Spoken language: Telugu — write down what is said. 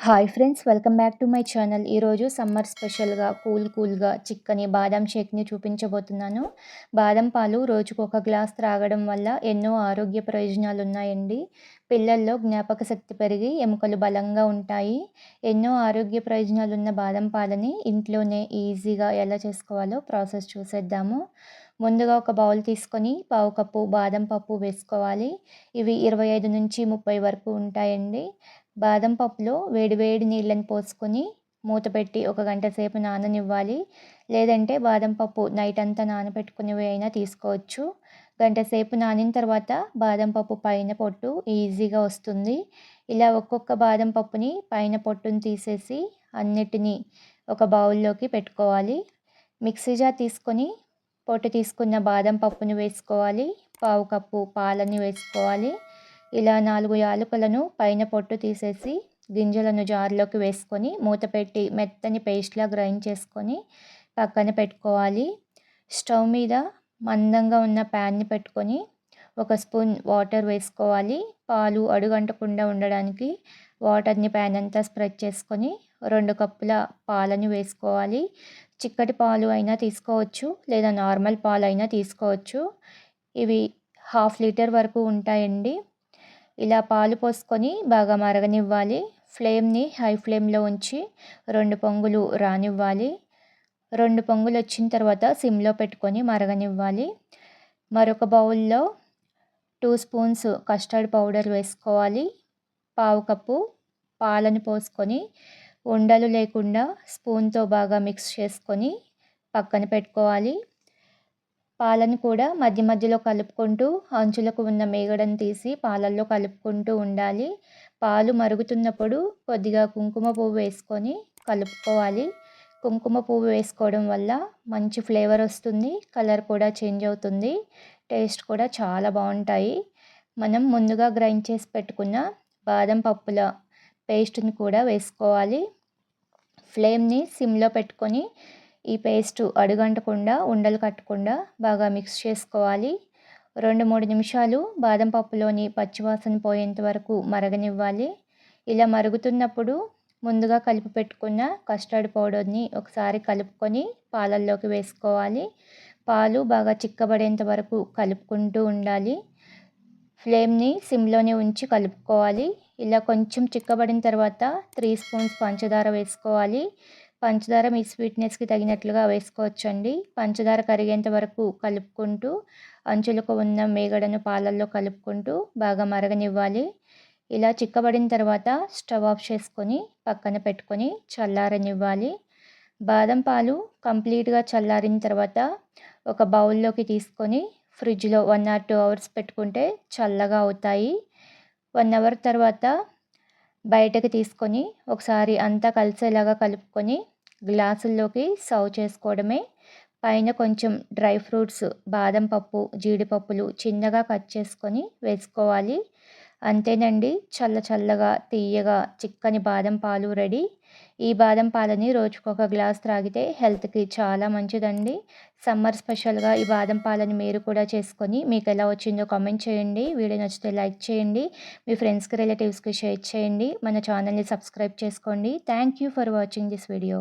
Hi friends, welcome back to my channel. ఈరోజు సమ్మర్ స్పెషల్గా కూల్గా చిక్కని బాదం షేక్ని చూపించబోతున్నాను. బాదం పాలు రోజుకు ఒక గ్లాస్ త్రాగడం వల్ల ఎన్నో ఆరోగ్య ప్రయోజనాలు ఉన్నాయండి. పిల్లల్లో జ్ఞాపక శక్తి పెరిగి ఎముకలు బలంగా ఉంటాయి. ఎన్నో ఆరోగ్య ప్రయోజనాలు ఉన్న బాదం పాలని ఇంట్లోనే ఈజీగా ఎలా చేసుకోవాలో ప్రాసెస్ చూసేద్దాము. ముందుగా ఒక బౌల్ తీసుకొని పావు కప్పు బాదం పప్పు వేసుకోవాలి. ఇవి 25 నుంచి 30 వరకు ఉంటాయండి. బాదం పప్పులో వేడి నీళ్ళని పోసుకొని మూత పెట్టి ఒక గంట సేపు నాననివ్వాలి. లేదంటే బాదం పప్పు నైట్ అంతా నానబెట్టుకునేవి అయినా తీసుకోవచ్చు. గంట సేపు నానిన తర్వాత బాదం పప్పు పైన పొట్టు ఈజీగా వస్తుంది. ఇలా ఒక్కొక్క బాదం పప్పుని పైన పొట్టుని తీసేసి అన్నిటినీ ఒక బౌల్లోకి పెట్టుకోవాలి. మిక్సీ జార్ తీసుకొని పొట్టు తీసుకున్న బాదం పప్పుని వేసుకోవాలి. పావు కప్పు పాలని వేసుకోవాలి. ఇలా 4 యాలకులను పైన పొట్టు తీసేసి గింజలను జార్లోకి వేసుకొని మూత పెట్టి మెత్తని పేస్ట్లా గ్రైండ్ చేసుకొని పక్కన పెట్టుకోవాలి. స్టవ్ మీద మందంగా ఉన్న ప్యాన్ని పెట్టుకొని 1 స్పూన్ వాటర్ వేసుకోవాలి. పాలు అడుగంటకుండా ఉండడానికి వాటర్ని ప్యాన్ అంతా స్ప్రెడ్ చేసుకొని 2 కప్పుల పాలని వేసుకోవాలి. చిక్కటి పాలు అయినా తీసుకోవచ్చు, లేదా నార్మల్ పాలు అయినా తీసుకోవచ్చు. ఇవి 1/2 లీటర్ వరకు ఉంటాయండి. ఇలా పాలు పోసుకొని బాగా మరగనివ్వాలి. ఫ్లేమ్ని హై ఫ్లేమ్లో ఉంచి 2 పొంగులు రానివ్వాలి. 2 పొంగులు వచ్చిన తర్వాత సిమ్లో పెట్టుకొని మరగనివ్వాలి. మరొక బౌల్లో 2 స్పూన్స్ కస్టర్డ్ పౌడర్ వేసుకోవాలి. పావు కప్పు పాలను పోసుకొని ఉండలు లేకుండా స్పూన్తో బాగా మిక్స్ చేసుకొని పక్కన పెట్టుకోవాలి. పాలను కూడా మధ్య మధ్యలో కలుపుకుంటూ అంచులకు ఉన్న మేగడను తీసి పాలల్లో కలుపుకుంటూ ఉండాలి. పాలు మరుగుతున్నప్పుడు కొద్దిగా కుంకుమ పువ్వు వేసుకొని కలుపుకోవాలి. కుంకుమ పువ్వు వేసుకోవడం వల్ల మంచి ఫ్లేవర్ వస్తుంది, కలర్ కూడా చేంజ్ అవుతుంది, టేస్ట్ కూడా చాలా బాగుంటాయి. మనం ముందుగా గ్రైండ్ చేసి పెట్టుకున్న బాదం పప్పుల పేస్ట్ని కూడా వేసుకోవాలి. ఫ్లేమ్ని సిమ్లో పెట్టుకొని ఈ పేస్ట్ అడుగంటకుండా ఉండలు కట్టకుండా బాగా మిక్స్ చేసుకోవాలి. 2-3 నిమిషాలు బాదం పప్పులోని పచ్చివాసన పోయేంత వరకు మరగనివ్వాలి. ఇలా మరుగుతున్నప్పుడు ముందుగా కలిపి పెట్టుకున్న కస్టర్డ్ పౌడర్ని ఒకసారి కలుపుకొని పాలల్లోకి వేసుకోవాలి. పాలు బాగా చిక్కబడేంత వరకు కలుపుకుంటూ ఉండాలి. ఫ్లేమ్ని సిమ్లోనే ఉంచి కలుపుకోవాలి. ఇలా కొంచెం చిక్కబడిన తర్వాత 3 స్పూన్స్ పంచదార వేసుకోవాలి. పంచదార మీ స్వీట్నెస్కి తగినట్లుగా వేసుకోవచ్చండి. పంచదార కరిగేంత వరకు కలుపుకుంటూ అంచులకు ఉన్న మేగడను పాలల్లో కలుపుకుంటూ బాగా మరగనివ్వాలి. ఇలా చిక్కబడిన తర్వాత స్టవ్ ఆఫ్ చేసుకొని పక్కన పెట్టుకొని చల్లారనివ్వాలి. బాదం పాలు కంప్లీట్గా చల్లారిన తర్వాత ఒక బౌల్లోకి తీసుకొని ఫ్రిడ్జ్లో 1 or 2 అవర్స్ పెట్టుకుంటే చల్లగా అవుతాయి. 1 అవర్ తర్వాత బయటకు తీసుకొని ఒకసారి అంతా కలిసేలాగా కలుపుకొని గ్లాసుల్లోకి సర్వ్ చేసుకోవడమే. పైన కొంచెం డ్రై ఫ్రూట్స్, బాదం పప్పు, జీడిపప్పులు చిన్నగా కట్ చేసుకొని వేసుకోవాలి. అంతేనండి, చల్లగా తీయగా చిక్కని బాదం పాలు రెడీ. ఈ బాదం పాలని రోజుకొక గ్లాస్ త్రాగితే హెల్త్కి చాలా మంచిదండి. సమ్మర్ స్పెషల్గా ఈ బాదం పాలని మీరు కూడా చేసుకొని మీకు ఎలా వచ్చిందో కామెంట్ చేయండి. వీడియో నచ్చితే లైక్ చేయండి. మీ ఫ్రెండ్స్కి, రిలేటివ్స్కి షేర్ చేయండి. మన ఛానల్ని సబ్స్క్రైబ్ చేసుకోండి. Thank you for watching this video.